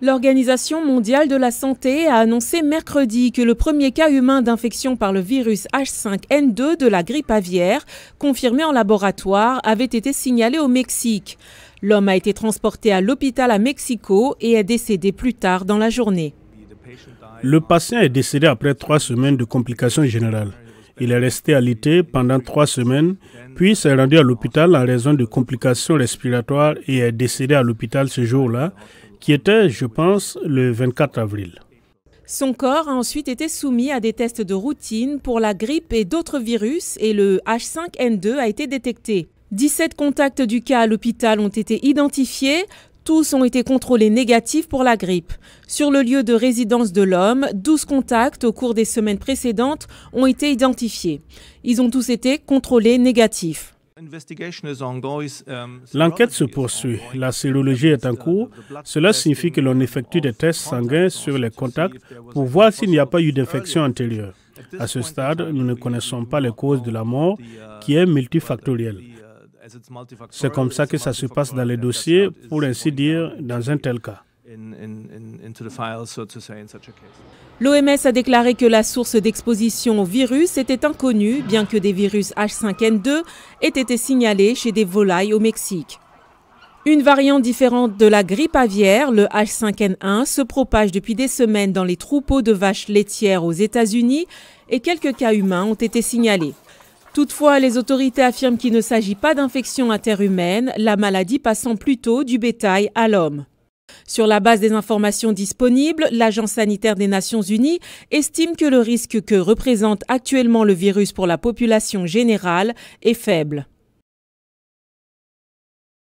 L'Organisation mondiale de la santé a annoncé mercredi que le premier cas humain d'infection par le virus H5N2 de la grippe aviaire, confirmé en laboratoire, avait été signalé au Mexique. L'homme a été transporté à l'hôpital à Mexico et est décédé plus tard dans la journée. Le patient est décédé après 3 semaines de complications générales. Il est resté alité pendant 3 semaines, puis s'est rendu à l'hôpital en raison de complications respiratoires et est décédé à l'hôpital ce jour-là, qui était, je pense, le 24 avril. Son corps a ensuite été soumis à des tests de routine pour la grippe et d'autres virus et le H5N2 a été détecté. 17 contacts du cas à l'hôpital ont été identifiés. Tous ont été contrôlés négatifs pour la grippe. Sur le lieu de résidence de l'homme, 12 contacts au cours des semaines précédentes ont été identifiés. Ils ont tous été contrôlés négatifs. L'enquête se poursuit. La sérologie est en cours. Cela signifie que l'on effectue des tests sanguins sur les contacts pour voir s'il n'y a pas eu d'infection antérieure. À ce stade, nous ne connaissons pas les causes de la mort, qui est multifactorielle. C'est comme ça que ça se passe dans les dossiers, pour ainsi dire, dans un tel cas. L'OMS a déclaré que la source d'exposition au virus était inconnue, bien que des virus H5N2 aient été signalés chez des volailles au Mexique. Une variante différente de la grippe aviaire, le H5N1, se propage depuis des semaines dans les troupeaux de vaches laitières aux États-Unis et quelques cas humains ont été signalés. Toutefois, les autorités affirment qu'il ne s'agit pas d'infection interhumaine, la maladie passant plutôt du bétail à l'homme. Sur la base des informations disponibles, l'Agence sanitaire des Nations Unies estime que le risque que représente actuellement le virus pour la population générale est faible.